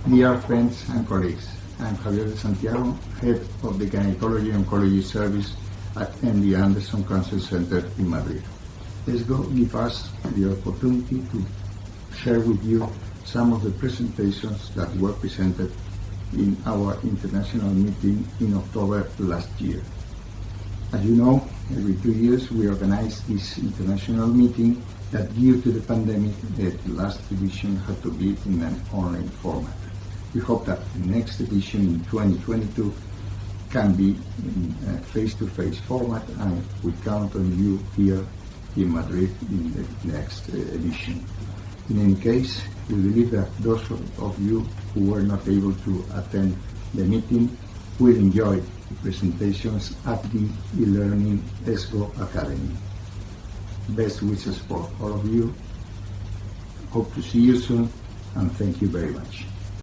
Dear friends and colleagues, I'm Javier de Santiago, Head of the Gynecology Oncology Service at MD Anderson Cancer Center in Madrid. ESGO gives us the opportunity to share with you some of the presentations that were presented in our international meeting in October last year. As you know, every 2 years we organize this international meeting that due to the pandemic, the last edition had to be in an online format. We hope that the next edition in 2022 can be in a face-to-face format, and we count on you here in Madrid in the next edition. In any case, we believe that those of you who were not able to attend the meeting will enjoy the presentations at the e-learning ESGO eAcademy. Best wishes for all of you. Hope to see you soon, and thank you very much.